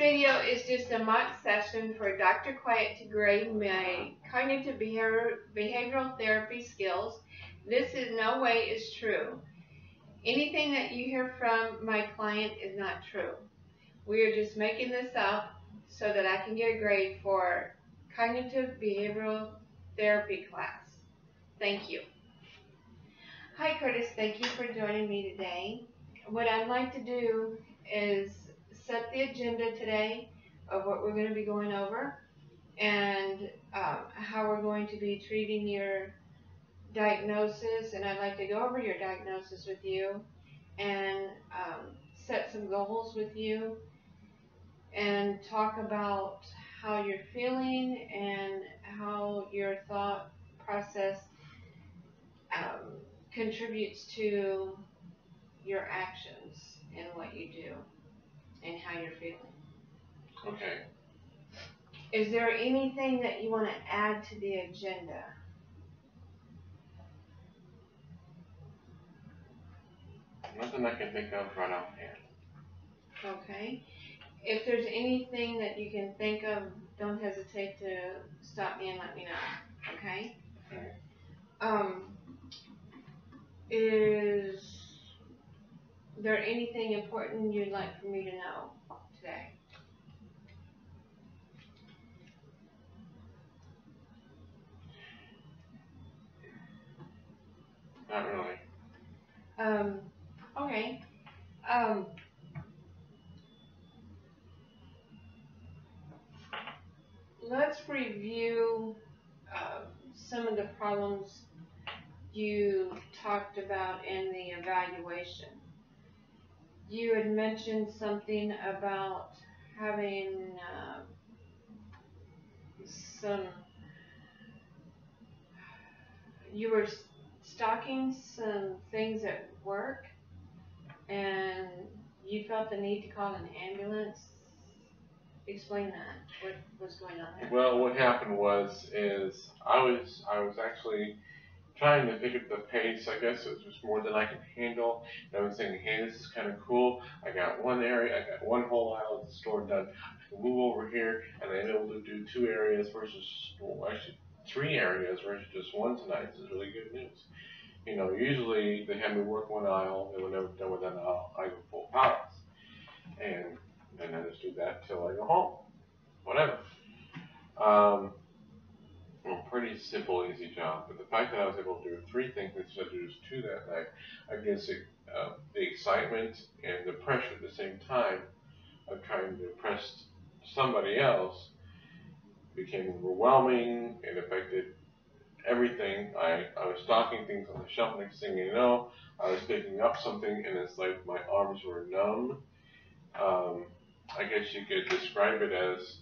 video is just a mock session for Dr. Quiet to grade my cognitive behavioral therapy skills. This in no way is true. Anything that you hear from my client is not true. We are just making this up so that I can get a grade for cognitive behavioral therapy class. Thank you. Hi Curtis, thank you for joining me today. What I'd like to do is set the agenda today of what we're going to be going over and how we're going to be treating your diagnosis, and I'd like to go over your diagnosis with you and set some goals with you and talk about how you're feeling and how your thought process contributes to your actions and what you do and how you're feeling. Okay. Is there anything that you want to add to the agenda? Nothing I can think of right offhand. Okay. If there's anything that you can think of, don't hesitate to stop me and let me know. Okay? Okay. Is there anything important you'd like for me to know today? Not really. Okay. Let's review some of the problems you talked about in the evaluation. You had mentioned something about having you were stocking some things at work and you felt the need to call an ambulance. Explain that. What was going on there? Well, what happened was I was actually trying to pick up the pace. I guess it was just more than I could handle. And I was thinking, hey, this is kind of cool. I got one area, I got one whole aisle of the store done. I can move over here, and I'm able to do 2 areas versus, well, actually 3 areas versus just 1 tonight. This is really good news. You know, usually they have me work 1 aisle, and when they're done with that aisle, I go full pallets. And then I just do that till I go home. Whatever. Well, pretty simple, easy job. But the fact that I was able to do 3 things instead of just 2 that night, I guess the excitement and the pressure at the same time of trying to impress somebody else became overwhelming and affected everything. I was stocking things on the shelf. Next thing you know, I was picking up something, and it's like my arms were numb. I guess you could describe it as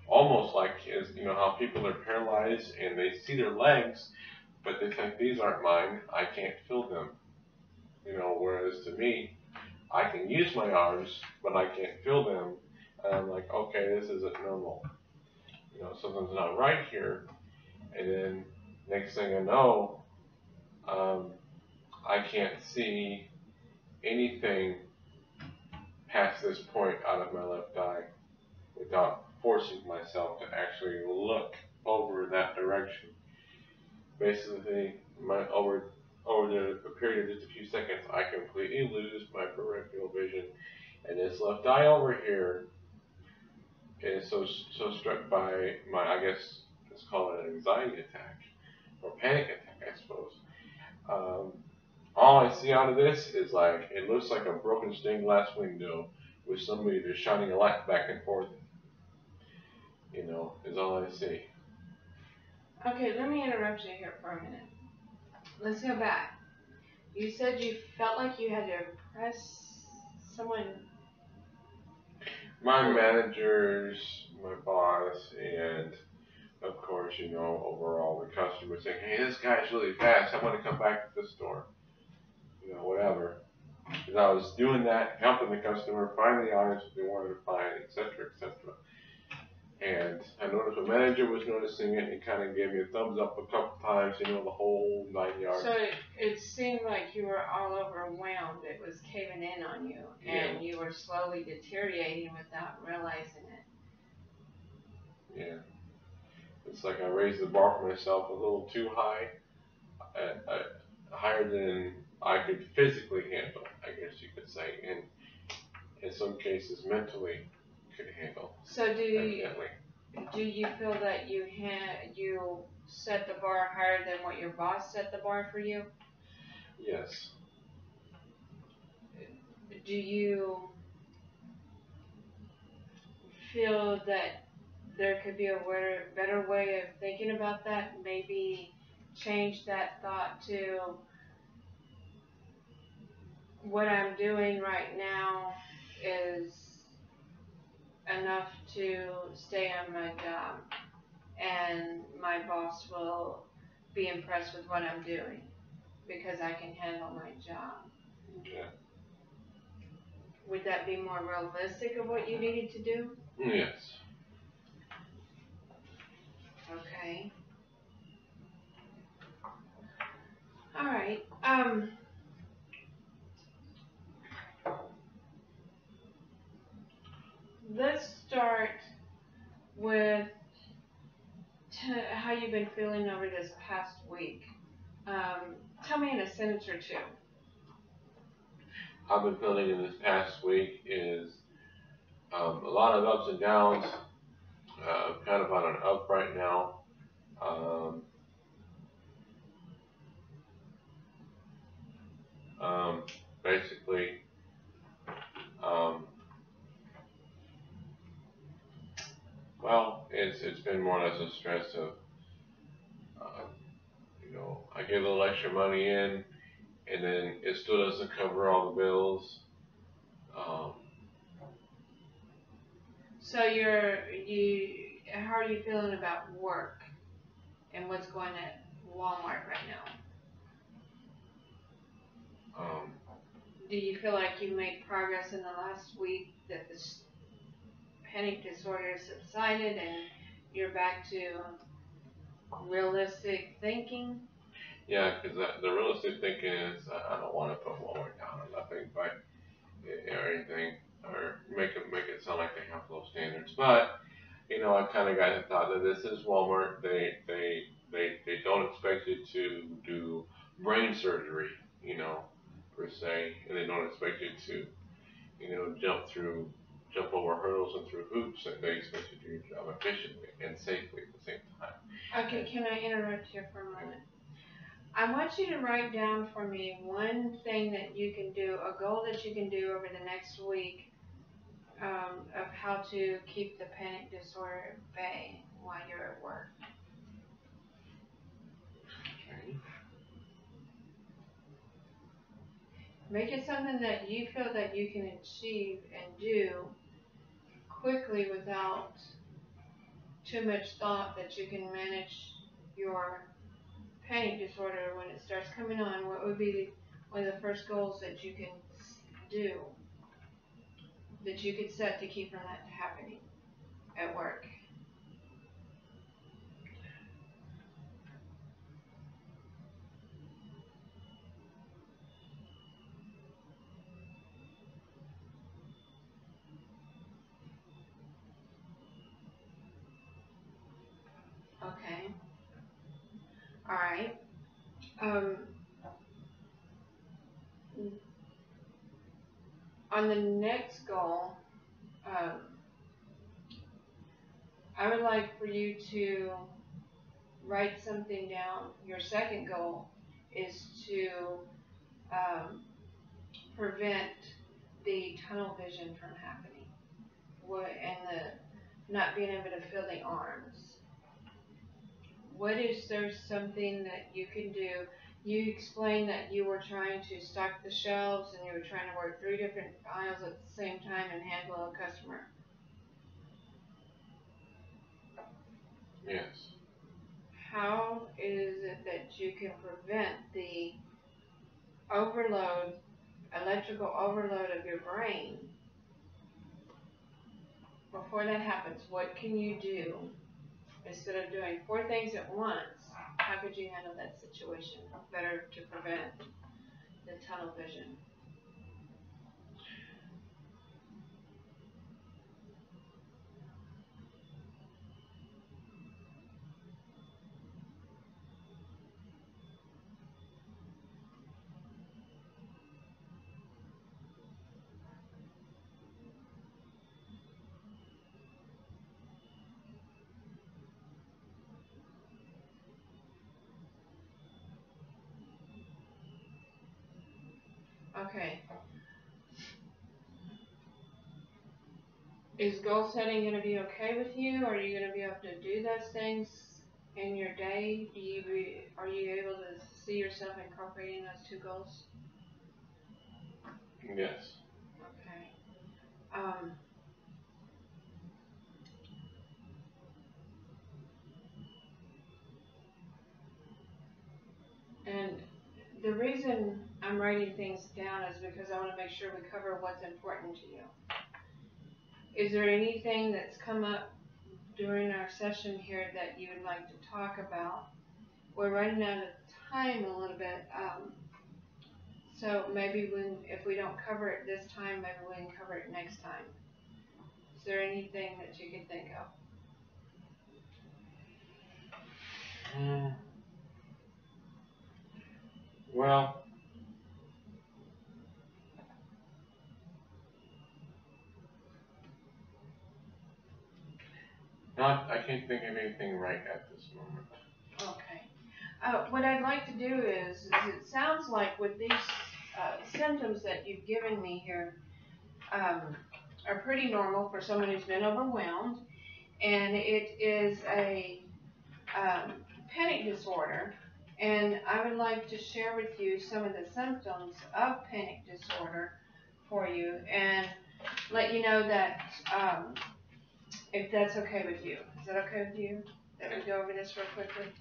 almost like, you know, how people are paralyzed and they see their legs, but they think these aren't mine. I can't feel them. You know, whereas to me, I can use my arms, but I can't feel them. And I'm like, okay, this isn't normal. You know, something's not right here. And then next thing I know, I can't see anything past this point out of my left eye without forcing myself to actually look over that direction. Basically, over the period of just a few seconds, I completely lose my peripheral vision, and this left eye over here is so struck by my, I guess let's call it an anxiety attack or panic attack, I suppose. All I see out of this is like, it looks like a broken stained glass window with somebody just shining a light back and forth. You know, is all I see. Okay, let me interrupt you here for a minute. Let's go back. You said you felt like you had to press someone. My managers, my boss, and of course, you know, overall the customer saying, hey, this guy's really fast. I want to come back to the store. You know, whatever. Because I was doing that, helping the customer find the items they wanted to find, etc., etc. And I noticed the manager was noticing it and kind of gave me a thumbs up a couple times, you know, the whole 9 yards. So it seemed like you were all overwhelmed. It was caving in on you, and you were slowly deteriorating without realizing it. Yeah. It's like I raised the bar for myself a little too high, higher than I could physically handle, I guess you could say, and in some cases mentally could handle. So do you feel that you set the bar higher than what your boss set the bar for you? Yes. Do you feel that there could be a better way of thinking about that? Maybe change that thought to what I'm doing right now is enough to stay on my job, and my boss will be impressed with what I'm doing because I can handle my job. Yeah. Would that be more realistic of what you needed to do? Yes. Okay. All right. Let's start with how you've been feeling over this past week. Tell me in a sentence or two. How I've been feeling in this past week is a lot of ups and downs. Kind of on an up right now. Basically, well, it's been more or less a stress of, you know, I get a little extra money in, and then it still doesn't cover all the bills. So how are you feeling about work and what's going on at Walmart right now? Do you feel like you made progress in the last week, that the panic disorder subsided and you're back to realistic thinking? Yeah, because the realistic thinking is I don't want to put Walmart down or nothing, but or anything, or make it sound like they have low standards. But you know, I kind of got the thought that this is Walmart. They don't expect you to do brain surgery, you know, per se, and they don't expect you to, you know, jump over hurdles and through hoops. And they expect you to do your job efficiently and safely at the same time. Okay, can I interrupt here for a moment? I want you to write down for me one thing that you can do, a goal that you can do over the next week, of how to keep the panic disorder at bay while you're at work. Okay. Make it something that you feel that you can achieve and do quickly without too much thought, that you can manage your panic disorder when it starts coming on. What would be one of the first goals that you can do, that you could set to keep from that happening at work? Okay. All right. On the next goal, I would like for you to write something down. Your second goal is to prevent the tunnel vision from happening, and the not being able to feel the arms. What is there something that you can do? You explained that you were trying to stock the shelves and you were trying to work 3 different aisles at the same time and handle a customer. Yes. How is it that you can prevent the electrical overload of your brain before that happens, what can you do instead of doing 4 things at once? How could you handle that situation better to prevent the tunnel vision? Okay. Is goal setting going to be okay with you? Are you going to be able to do those things in your day? Are you able to see yourself incorporating those 2 goals? Yes. Okay. And the reason I'm writing things down is because I want to make sure we cover what's important to you. Is there anything that's come up during our session here that you would like to talk about? We're running out of time a little bit, so maybe if we don't cover it this time, maybe we can cover it next time. Is there anything that you can think of? Well, I can't think of anything right at this moment. Okay. What I'd like to do is it sounds like with these symptoms that you've given me here are pretty normal for someone who's been overwhelmed, and it is a panic disorder. And I would like to share with you some of the symptoms of panic disorder for you and let you know that if that's okay with you. Is that okay with you? That we go over this real quickly?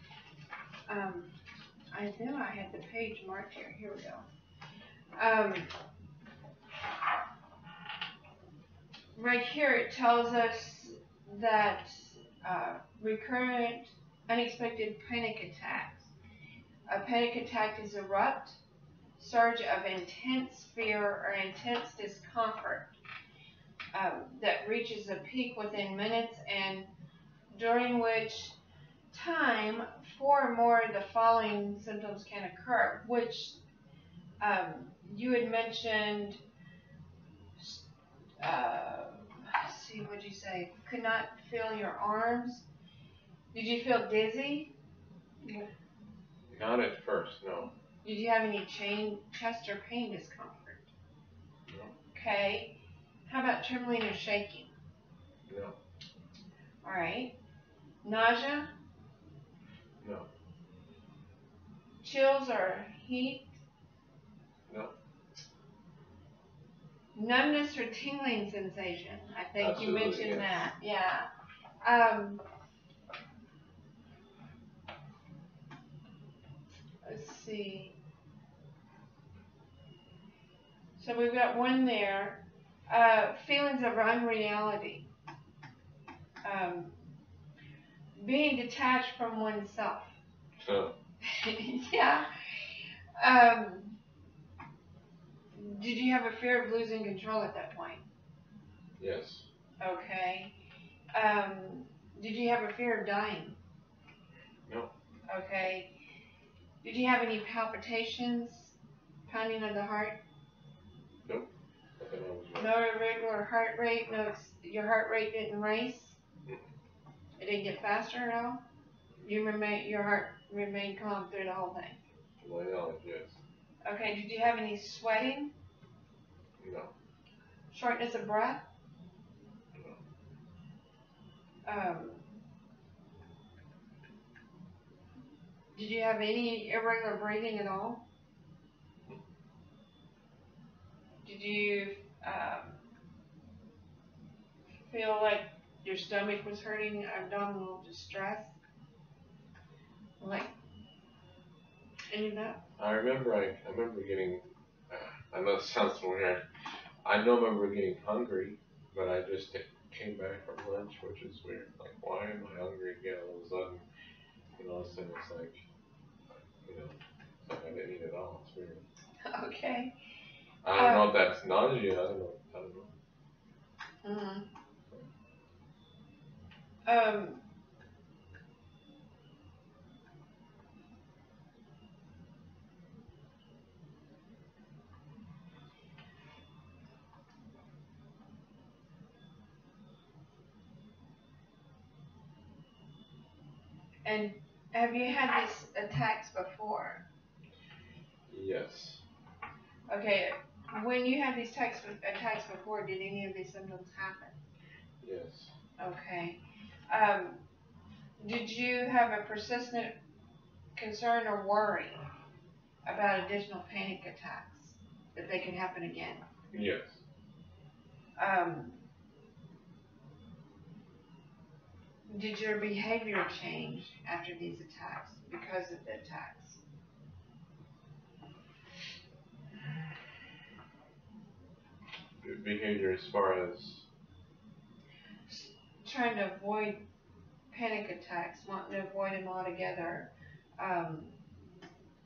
I knew I had the page marked here. Here we go. Right here it tells us that recurrent unexpected panic attacks. A panic attack is abrupt surge of intense fear or intense discomfort that reaches a peak within minutes, and during which time 4 or more of the following symptoms can occur, which you had mentioned, let's see, what'd you say? Could not feel your arms. Did you feel dizzy? Not at first, no. Did you have any chest or pain discomfort? No. Okay. How about trembling or shaking? No. All right. Nausea? No. Chills or heat? No. Numbness or tingling sensation? I think Absolutely, you mentioned yes. that. Yeah. Let's see. So we've got one there. Feelings of unreality. Being detached from oneself. So, Yeah. Did you have a fear of losing control at that point? yes. Okay. Did you have a fear of dying? No. Okay. Did you have any palpitations, pounding of the heart? Nope. Nothing else. No irregular heart rate? Your heart rate didn't race? Mm-mm. It didn't get faster at all? Your heart remained calm through the whole thing? To my knowledge, yes. Okay. Did you have any sweating? No. Shortness of breath? No. Did you have any irregular breathing at all? Did you feel like your stomach was hurting, abdominal distress? Like any of that? I remember getting, I know it sounds weird, I don't remember getting hungry, but I just came back from lunch, which is weird. Like, why am I hungry again all of a sudden? All of a sudden it's like, it's like I didn't eat at all. It's weird. Okay. I don't know if that's nausea. I don't know. Mm-hmm. And have you had these attacks before? Yes. Okay. When you had these attacks before, did any of these symptoms happen? Yes. Okay. Did you have a persistent concern or worry about additional panic attacks, that they can happen again? Yes. Did your behavior change after these attacks because of the attacks? Behavior as far as trying to avoid panic attacks, wanting to avoid them altogether,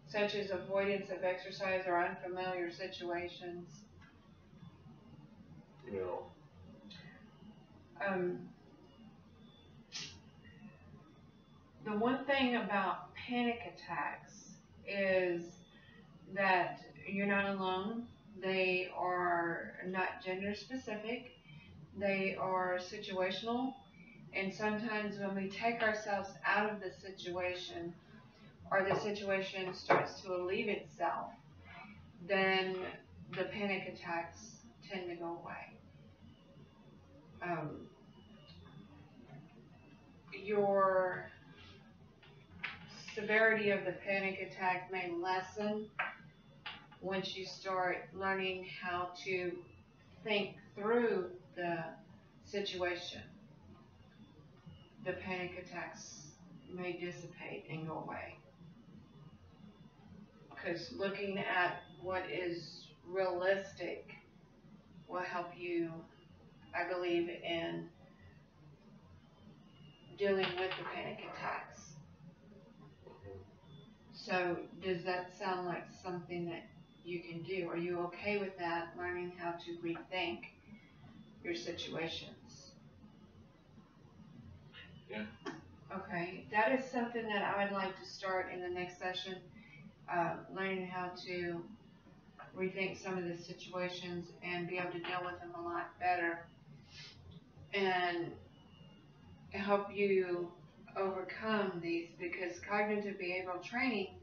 such as avoidance of exercise or unfamiliar situations. No. The one thing about panic attacks is that you're not alone. They are not gender specific. They are situational. And sometimes when we take ourselves out of the situation, or the situation starts to relieve itself, then the panic attacks tend to go away. Your severity of the panic attack may lessen once you start learning how to think through the situation. The panic attacks may dissipate and go away. Because looking at what is realistic will help you, I believe, in dealing with the panic attacks. So does that sound like something that you can do? Are you okay with that, learning how to rethink your situations? Yeah. Okay, that is something that I would like to start in the next session, learning how to rethink some of the situations and be able to deal with them a lot better, and help you overcome these, because cognitive behavioral training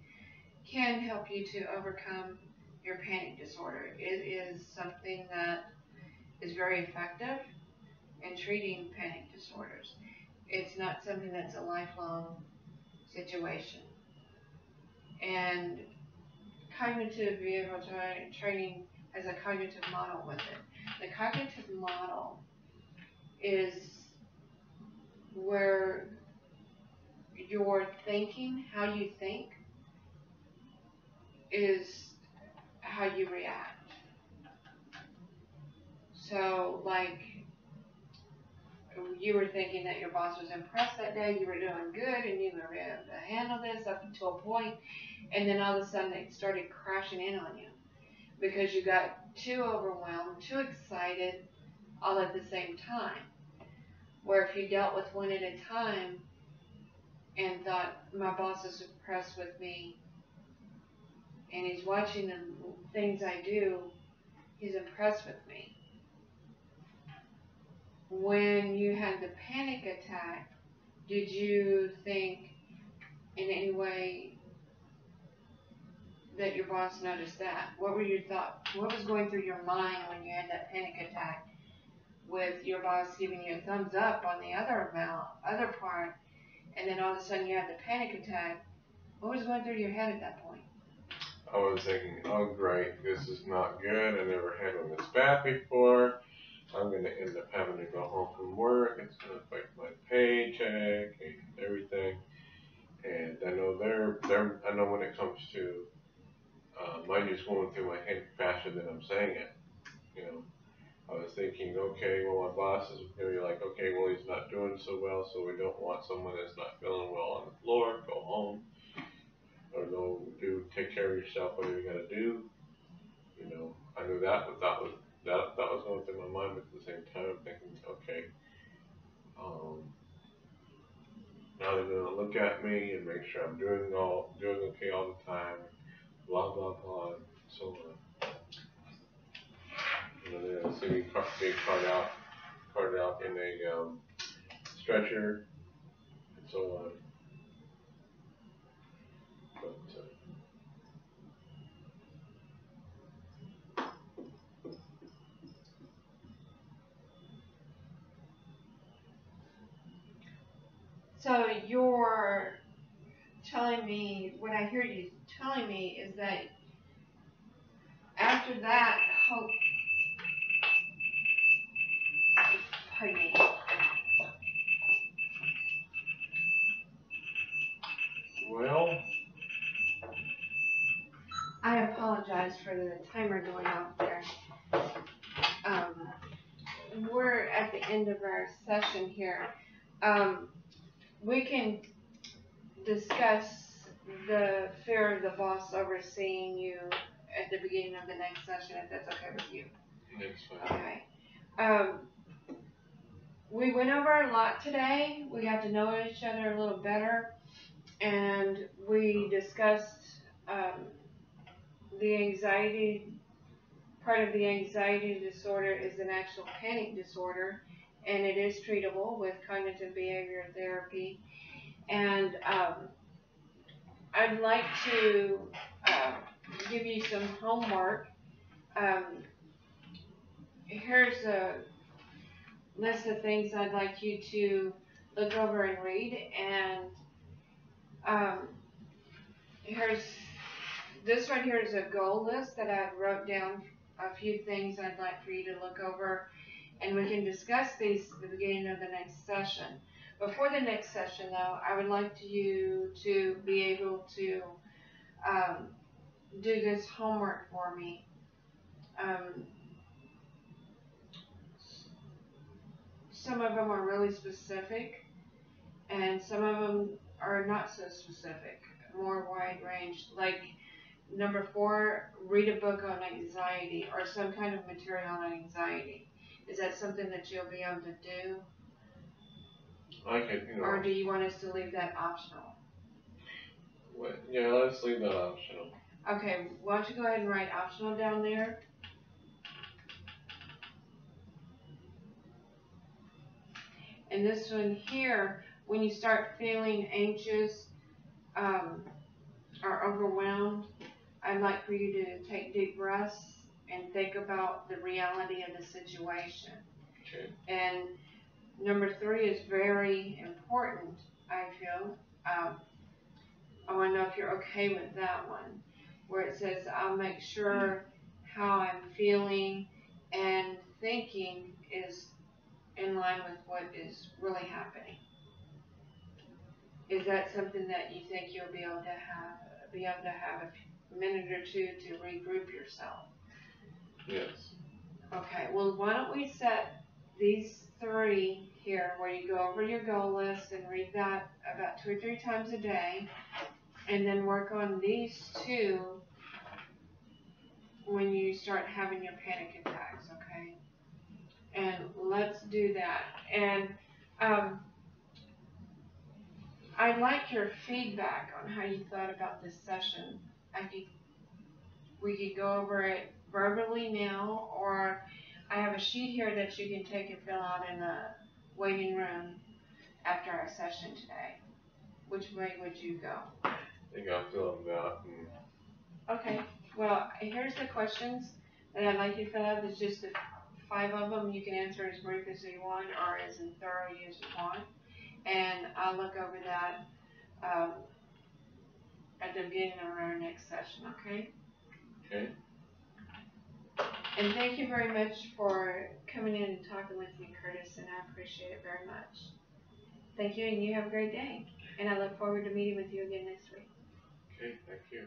can help you to overcome your panic disorder. It is something that is very effective in treating panic disorders. It's not something that's a lifelong situation. And cognitive behavioral training has a cognitive model with it. The cognitive model is where your thinking, how you think, is how you react. So, like, you were thinking that your boss was impressed that day, you were doing good, and you were able to handle this up until a point, and then all of a sudden it started crashing in on you because you got too overwhelmed, too excited, all at the same time. Where if you dealt with one at a time and thought, my boss is impressed with me, and he's watching the things I do, he's impressed with me. When you had the panic attack, did you think in any way that your boss noticed that? What were your thoughts? What was going through your mind when you had that panic attack, with your boss giving you a thumbs up on the other part, and then all of a sudden you had the panic attack? What was going through your head at that point? I was thinking, oh great, this is not good. I never handled this bad before. I'm going to end up having to go home from work. It's going to affect my paycheck and everything. And I know I know when it comes to mine, is going through my head faster than I'm saying it. I was thinking, okay, well, my boss is going to be like, okay, well, he's not doing so well, so we don't want someone that's not feeling well on the floor. Go home, or go take care of yourself. Whatever you got to do. You know, I knew that, but that was going through my mind. But at the same time, I'm thinking, okay, now they're going to look at me and make sure I'm doing okay all the time. Blah blah blah, and so on. And then they'll see me being carted out in a stretcher, and so on. But So you're telling me, what I hear you telling me is that after that, pardon me. well, I apologize for the timer going off there. We're at the end of our session here. We can discuss the fear of the boss overseeing you at the beginning of the next session, if that's okay with you. it's fine. Okay. We went over a lot today. We got to know each other a little better, and we discussed the anxiety. Part of the anxiety disorder is an actual panic disorder, and it is treatable with cognitive behavioral therapy. And I'd like to give you some homework. Here's a list of things I'd like you to look over and read. And this right here is a goal list that I wrote down a few things I'd like for you to look over, and we can discuss these at the beginning of the next session. Before the next session, though, I would like you to be able to do this homework for me. Some of them are really specific, and some of them are not so specific, more wide range. Like number 4, read a book on anxiety or some kind of material on anxiety. Is that something that you'll be able to do? I can, Or do you want us to leave that optional? Yeah, let's leave that optional. Okay, why don't you go ahead and write optional down there? And this one here, when you start feeling anxious or overwhelmed, I'd like for you to take deep breaths and think about the reality of the situation. Okay. And number 3 is very important, I feel. I want to know if you're okay with that one, where it says, I'll make sure how I'm feeling and thinking is in line with what is really happening. Is that something that you think you'll be able to have a minute or two to regroup yourself? Yes. Okay, well, why don't we set these 3 here where you go over your goal list and read that about 2 or 3 times a day, and then work on these 2 when you start having your panic attacks, okay? And let's do that. And I'd like your feedback on how you thought about this session. We could go over it verbally now, or I have a sheet here that you can take and fill out in the waiting room after our session today. Which way would you go? I think I'll fill them out. Okay, well, here's the questions that I'd like you to fill out. There's just 5 of them. You can answer as brief as you want or as thorough as you want. And I'll look over that at the beginning of our next session, okay? Okay. And thank you very much for coming in and talking with me, Curtis, and I appreciate it very much. Thank you, and you have a great day. And I look forward to meeting with you again next week. Okay, thank you.